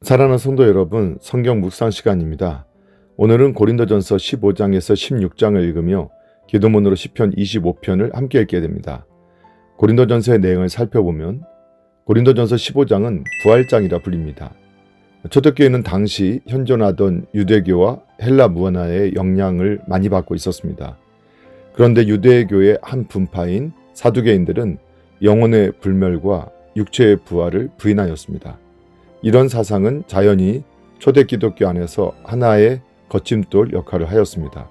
사랑하는 성도 여러분, 성경 묵상 시간입니다. 오늘은 고린도전서 15장에서 16장을 읽으며 기도문으로 시편 25편을 함께 읽게 됩니다. 고린도전서의 내용을 살펴보면 고린도전서 15장은 부활장이라 불립니다. 초대교회는 당시 현존하던 유대교와 헬라 문화의 영향을 많이 받고 있었습니다. 그런데 유대교의 한 분파인 사두개인들은 영혼의 불멸과 육체의 부활을 부인하였습니다. 이런 사상은 자연히 초대 기독교 안에서 하나의 거침돌 역할을 하였습니다.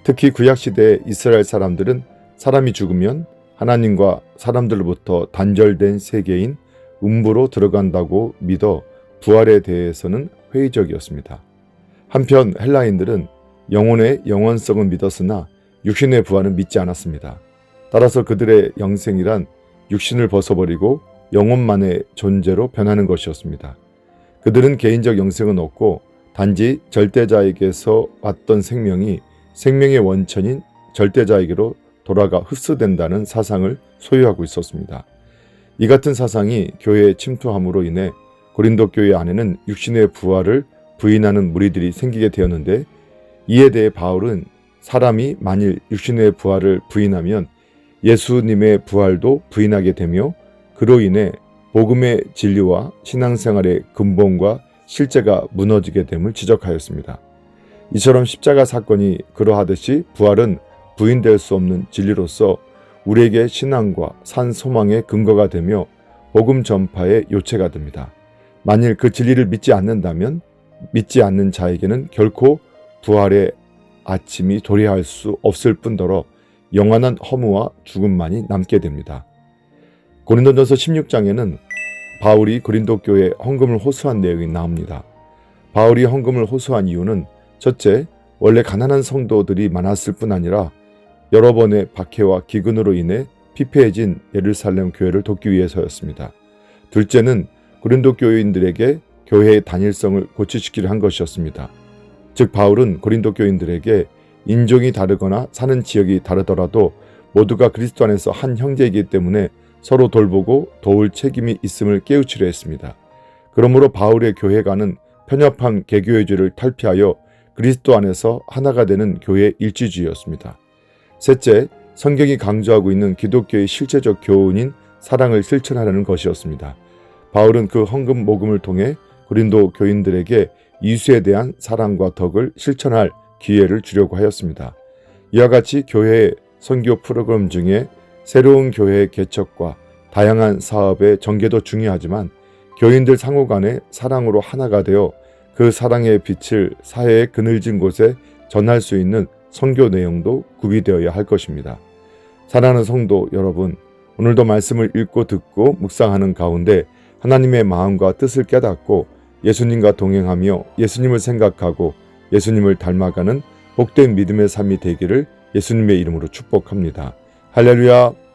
특히 구약시대의 이스라엘 사람들은 사람이 죽으면 하나님과 사람들로부터 단절된 세계인 음부로 들어간다고 믿어 부활에 대해서는 회의적이었습니다. 한편 헬라인들은 영혼의 영원성을 믿었으나 육신의 부활은 믿지 않았습니다. 따라서 그들의 영생이란 육신을 벗어버리고 영혼만의 존재로 변하는 것이었습니다. 그들은 개인적 영생은 없고 단지 절대자에게서 왔던 생명이 생명의 원천인 절대자에게로 돌아가 흡수된다는 사상을 소유하고 있었습니다. 이 같은 사상이 교회에 침투함으로 인해 고린도 교회 안에는 육신의 부활을 부인하는 무리들이 생기게 되었는데, 이에 대해 바울은 사람이 만일 육신의 부활을 부인하면 예수님의 부활도 부인하게 되며 그로 인해 복음의 진리와 신앙생활의 근본과 실제가 무너지게 됨을 지적하였습니다. 이처럼 십자가 사건이 그러하듯이 부활은 부인될 수 없는 진리로서 우리에게 신앙과 산 소망의 근거가 되며 복음 전파의 요체가 됩니다. 만일 그 진리를 믿지 않는다면 믿지 않는 자에게는 결코 부활의 아침이 도래할 수 없을 뿐더러 영원한 허무와 죽음만이 남게 됩니다. 고린도전서 16장에는 바울이 고린도 교회에 헌금을 호소한 내용이 나옵니다. 바울이 헌금을 호소한 이유는 첫째, 원래 가난한 성도들이 많았을 뿐 아니라 여러 번의 박해와 기근으로 인해 피폐해진 예루살렘 교회를 돕기 위해서였습니다. 둘째는 고린도 교인들에게 교회의 단일성을 고취시키려 한 것이었습니다. 즉 바울은 고린도 교인들에게 인종이 다르거나 사는 지역이 다르더라도 모두가 그리스도 안에서 한 형제이기 때문에 서로 돌보고 도울 책임이 있음을 깨우치려 했습니다. 그러므로 바울의 교회가는 편협한 개교회주의를 탈피하여 그리스도 안에서 하나가 되는 교회 일치주의였습니다. 셋째, 성경이 강조하고 있는 기독교의 실제적 교훈인 사랑을 실천하려는 것이었습니다. 바울은 그 헌금 모금을 통해 고린도 교인들에게 이수에 대한 사랑과 덕을 실천할 기회를 주려고 하였습니다. 이와 같이 교회의 선교 프로그램 중에 새로운 교회의 개척과 다양한 사업의 전개도 중요하지만 교인들 상호 간의 사랑으로 하나가 되어 그 사랑의 빛을 사회의 그늘진 곳에 전할 수 있는 선교 내용도 구비되어야 할 것입니다. 사랑하는 성도 여러분, 오늘도 말씀을 읽고 듣고 묵상하는 가운데 하나님의 마음과 뜻을 깨닫고 예수님과 동행하며 예수님을 생각하고 예수님을 닮아가는 복된 믿음의 삶이 되기를 예수님의 이름으로 축복합니다. 할렐루야.